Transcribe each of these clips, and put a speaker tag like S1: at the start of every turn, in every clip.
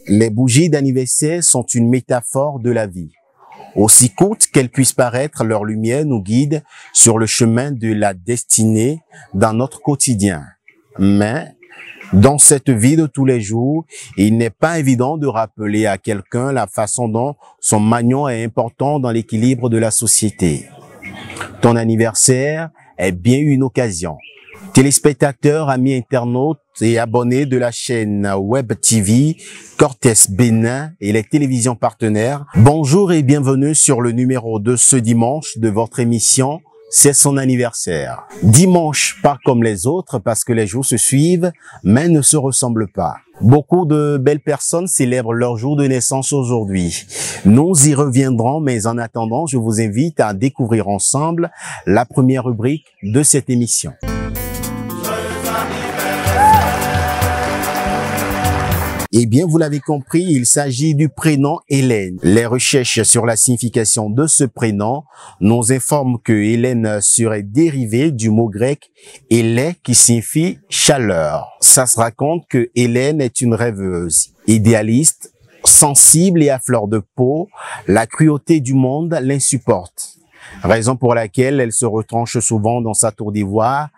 S1: Les bougies d'anniversaire sont une métaphore de la vie. Aussi courte qu'elle puisse paraître, leur lumière nous guide sur le chemin de la destinée dans notre quotidien. Mais, dans cette vie de tous les jours, il n'est pas évident de rappeler à quelqu'un la façon dont son magnon est important dans l'équilibre de la société. Ton anniversaire est bien une occasion. Téléspectateurs, amis internautes et abonnés de la chaîne Web TV, Cortés Bénin et les télévisions partenaires, bonjour et bienvenue sur le numéro de ce dimanche de votre émission C'est son anniversaire. Dimanche, pas comme les autres parce que les jours se suivent, mais ne se ressemblent pas. Beaucoup de belles personnes célèbrent leur jour de naissance aujourd'hui. Nous y reviendrons, mais en attendant, je vous invite à découvrir ensemble la première rubrique de cette émission. Eh bien, vous l'avez compris, il s'agit du prénom Hélène. Les recherches sur la signification de ce prénom nous informent que Hélène serait dérivée du mot grec hélé qui signifie chaleur. Ça se raconte que Hélène est une rêveuse, idéaliste, sensible et à fleur de peau. La cruauté du monde l'insupporte. Raison pour laquelle elle se retranche souvent dans sa tour d'ivoire,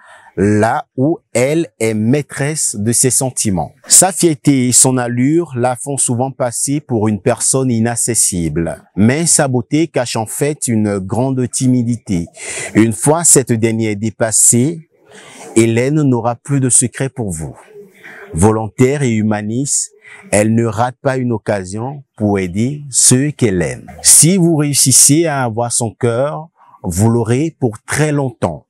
S1: là où elle est maîtresse de ses sentiments. Sa fierté et son allure la font souvent passer pour une personne inaccessible. Mais sa beauté cache en fait une grande timidité. Une fois cette dernière dépassée, Hélène n'aura plus de secret pour vous. Volontaire et humaniste, elle ne rate pas une occasion pour aider ceux qu'elle aime. Si vous réussissez à avoir son cœur, vous l'aurez pour très longtemps.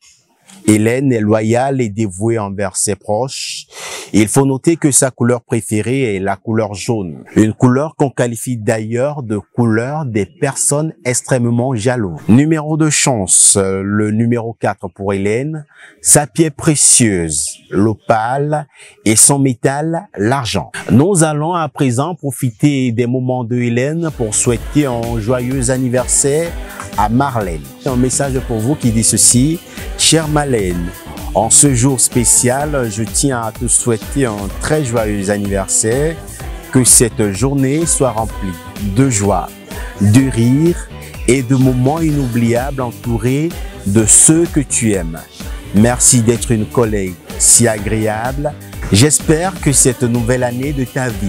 S1: Hélène est loyale et dévouée envers ses proches. Il faut noter que sa couleur préférée est la couleur jaune. Une couleur qu'on qualifie d'ailleurs de couleur des personnes extrêmement jalouses. Numéro de chance, le numéro 4 pour Hélène. Sa pierre précieuse, l'opale, et son métal, l'argent. Nous allons à présent profiter des moments de Hélène pour souhaiter un joyeux anniversaire à Marlène. Un message pour vous qui dit ceci: chère Marlène, en ce jour spécial, je tiens à te souhaiter un très joyeux anniversaire, que cette journée soit remplie de joie, de rire et de moments inoubliables entourés de ceux que tu aimes. Merci d'être une collègue si agréable. J'espère que cette nouvelle année de ta vie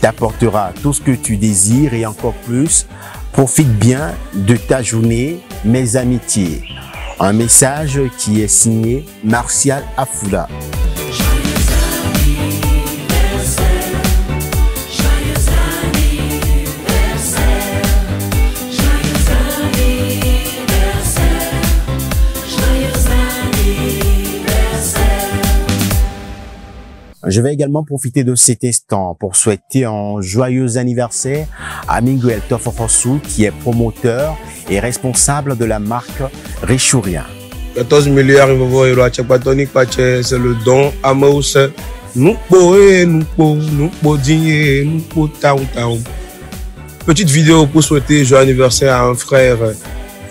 S1: t'apportera tout ce que tu désires et encore plus. Profite bien de ta journée, mes amitiés. Un message qui est signé Martial Afouda. Je vais également profiter de cet instant pour souhaiter un joyeux anniversaire à Miguel Toforosu, qui est promoteur et responsable de la marque Richourien.
S2: 14 milliards, c'est le don à Maus. Petite vidéo pour souhaiter joyeux anniversaire à un frère,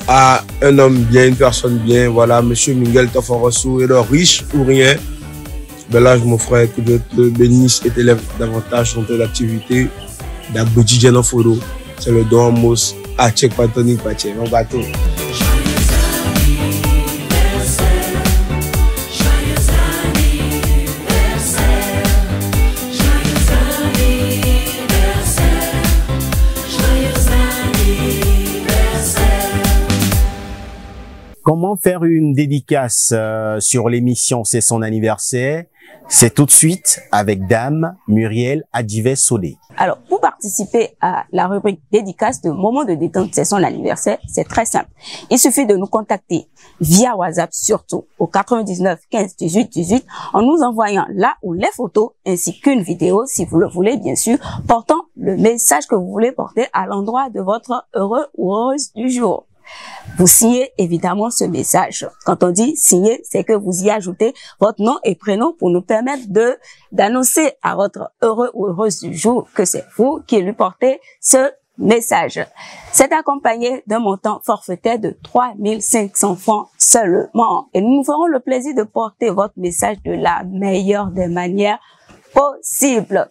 S2: à un homme bien, une personne bien. Voilà, monsieur Miguel Toforosu, et le riche ou rien. Belage, mon frère, que Dieu te bénisse et t'élève davantage dans tes activités. D'abouti Djeno Fodo, c'est le don Amos à Tchèque Patonique Paché, mon bateau.
S1: Comment faire une dédicace sur l'émission C'est son anniversaire? C'est tout de suite avec Dame Muriel Adjivé-Solé.
S3: Alors, pour participer à la rubrique dédicace de Moment de détente, c'est son anniversaire, c'est très simple. Il suffit de nous contacter via WhatsApp, surtout au 99 15 18 18, en nous envoyant là ou les photos ainsi qu'une vidéo, si vous le voulez, bien sûr, portant le message que vous voulez porter à l'endroit de votre heureux ou heureuse du jour. Vous signez évidemment ce message. Quand on dit signer, c'est que vous y ajoutez votre nom et prénom pour nous permettre d'annoncer à votre heureux ou heureuse du jour que c'est vous qui lui portez ce message. C'est accompagné d'un montant forfaitaire de 3500 francs seulement. Et nous nous ferons le plaisir de porter votre message de la meilleure des manières possibles.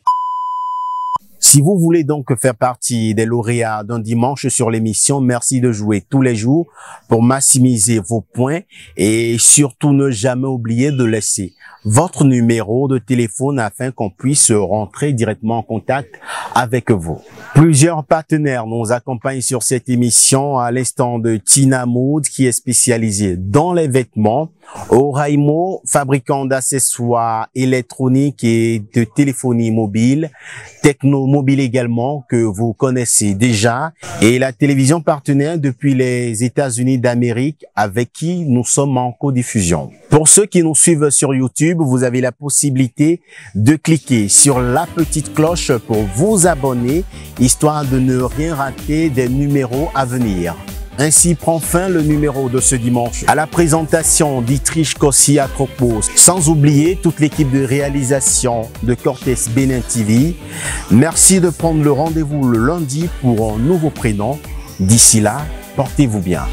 S1: Si vous voulez donc faire partie des lauréats d'un dimanche sur l'émission, merci de jouer tous les jours pour maximiser vos points et surtout ne jamais oublier de laisser votre numéro de téléphone afin qu'on puisse rentrer directement en contact avec vous. Plusieurs partenaires nous accompagnent sur cette émission, à l'instant de Tina Mode qui est spécialisée dans les vêtements, Oraimo, fabricant d'accessoires électroniques et de téléphonie mobile, Techno Mobile également que vous connaissez déjà, et la télévision partenaire depuis les États-Unis d'Amérique avec qui nous sommes en codiffusion. Pour ceux qui nous suivent sur YouTube, vous avez la possibilité de cliquer sur la petite cloche pour vous abonner, histoire de ne rien rater des numéros à venir. Ainsi prend fin le numéro de ce dimanche. À la présentation d'Itriche Kossi Akropos, sans oublier toute l'équipe de réalisation de Cortés Bénin TV. Merci de prendre le rendez-vous le lundi pour un nouveau prénom. D'ici là, portez-vous bien.